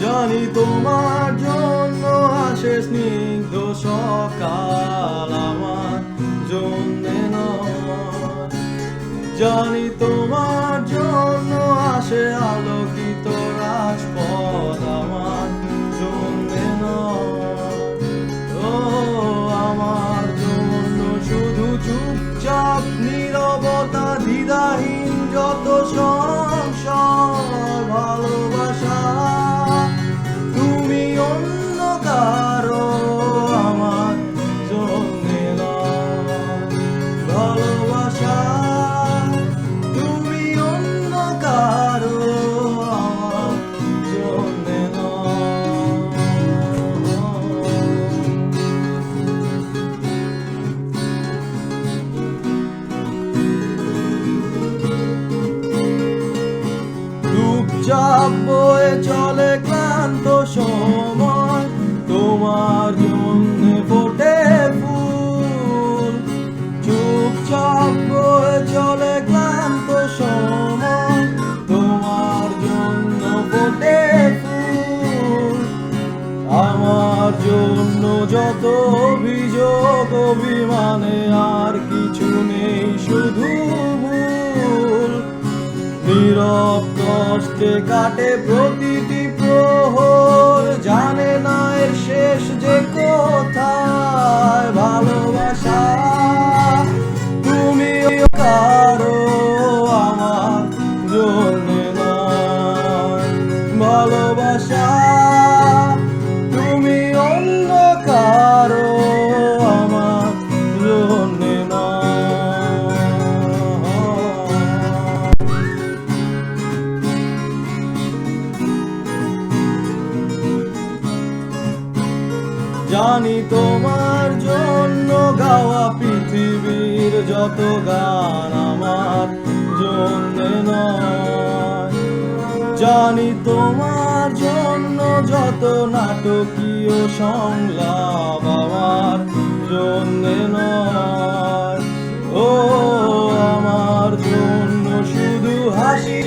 জানি তোমার জন্য আসে স্নিগ্ধ সকাল, আমার জন্যে নয়। জানি তোমার জন্য আসে আলোকিত রাজপথ, আমার জন্যে নয়। ও আমার জন্য শুধু চুপচাপ নীরবতা, দ্বিধাহীন যত সংসার ভালোবাসা। তুমি অন্য কারো, আমার জন্যে নয় ভালোবাসা। তুমি অন্য কারো, আমার জন্যে নয়। চুপচাপ বয়ে চলে ক্লান্ত সময়, তোমার জন্যে ফোটে ফুল। চুপচাপ বয়ে চলে ক্লান্ত সময়, তোমার জন্য ফোটে ফুল। আমার জন্য যত অভিযোগ অভিমানে আর কিছু নেই, শুধু ভুল। নীরব কষ্টে কাটে প্রতিটি প্রহর, জানে না এর শেষ যে কোথায়। ভালোবাসা তুমি কারো, আমার জন্যে নয় ভালোবাসা। তুমি অন্য কারো, আমার জন্যে নয়। জানি তোমার জন্য গাওয়া পৃথিবীর যত গান, আমার জন্যে নয়। জানি তোমার জন্য যত নাটকীয় সংলাপ, আমার জন্যে নয়। ও আমার জন্য শুধু হাসি